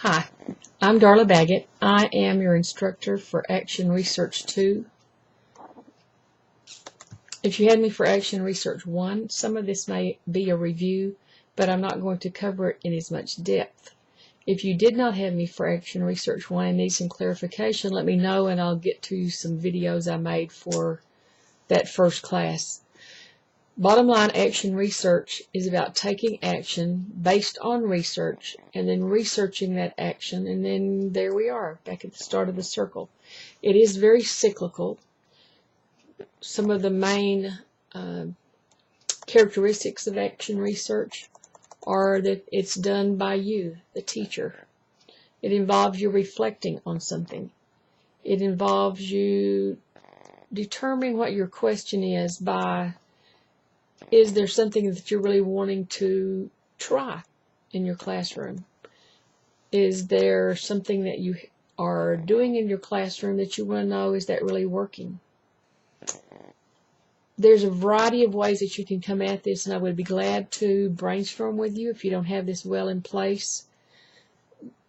Hi, I'm Darla Baggett. I am your instructor for Action Research 2. If you had me for Action Research 1, some of this may be a review, but I'm not going to cover it in as much depth. If you did not have me for Action Research 1 and need some clarification, let me know and I'll get to some videos I made for that first class. Bottom line, Action Research is about taking action based on research and then researching that action, and then there we are, back at the start of the circle. It is very cyclical. Some of the main characteristics of Action Research are that it's done by you, the teacher. It involves you reflecting on something. It involves you determining what your question is by, is there something that you're really wanting to try in your classroom? Is there something that you are doing in your classroom that you want to know, is that really working? There's a variety of ways that you can come at this, and I would be glad to brainstorm with you if you don't have this well in place.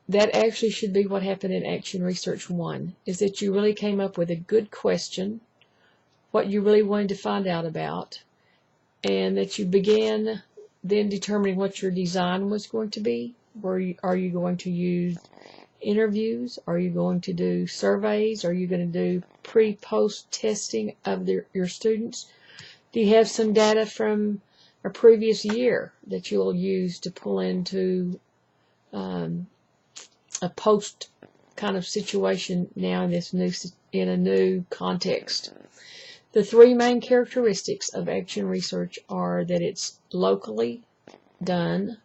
That actually should be what happened in Action Research 1, is that you really came up with a good question, what you really wanted to find out about, and that you began then determining what your design was going to be. Are you going to use interviews? Are you going to do surveys? Are you going to do pre-post testing of your students? Do you have some data from a previous year that you'll use to pull into a post kind of situation now in a new context? The three main characteristics of Action Research are that it's locally done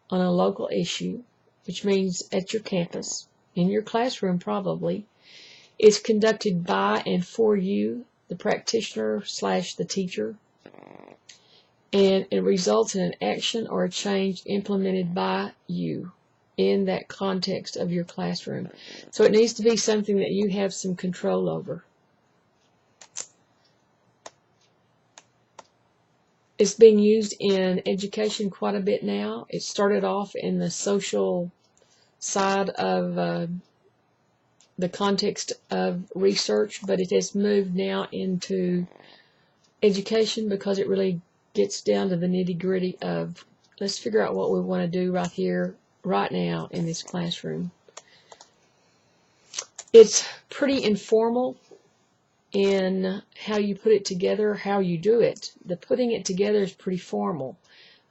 on a local issue, which means at your campus, in your classroom probably. It's conducted by and for you, the practitioner / the teacher, and it results in an action or a change implemented by you in that context of your classroom. So it needs to be something that you have some control over. It's being used in education quite a bit now. It started off in the social side of the context of research, but it has moved now into education because it really gets down to the nitty-gritty of, let's figure out what we want to do right here, right now in this classroom. It's pretty informal in how you put it together, how you do it. The putting it together is pretty formal.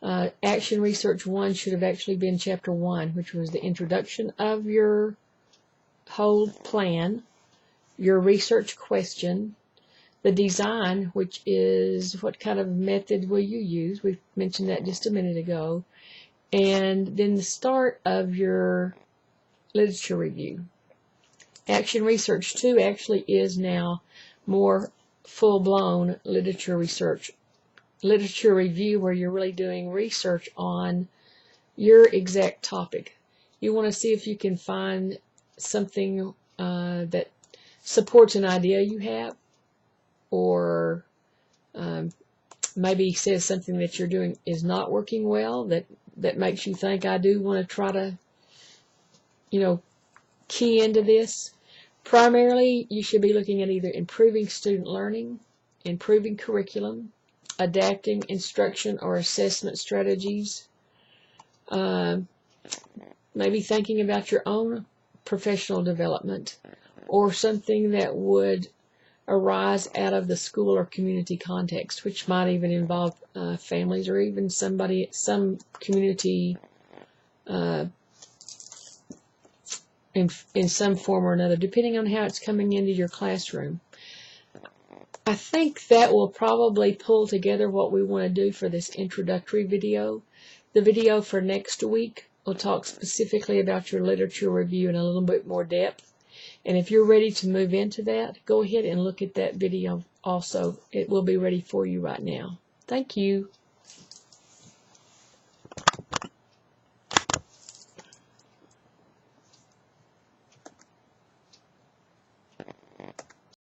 Action Research 1 should have actually been Chapter 1, which was the introduction of your whole plan, your research question, the design, which is what kind of method will you use. We mentioned that just a minute ago. And then the start of your literature review. Action Research 2 actually is now more full-blown literature review, where you're really doing research on your exact topic. You want to see if you can find something that supports an idea you have, or maybe says something that you're doing is not working well, that makes you think, I do want to try to, key into this. Primarily, you should be looking at either improving student learning, improving curriculum, adapting instruction or assessment strategies, maybe thinking about your own professional development, or something that would arise out of the school or community context, which might even involve families, or even some community in some form or another, depending on how it's coming into your classroom. I think that will probably pull together what we want to do for this introductory video. The video for next week will talk specifically about your literature review in a little bit more depth. And if you're ready to move into that, go ahead and look at that video also. It will be ready for you right now. Thank you.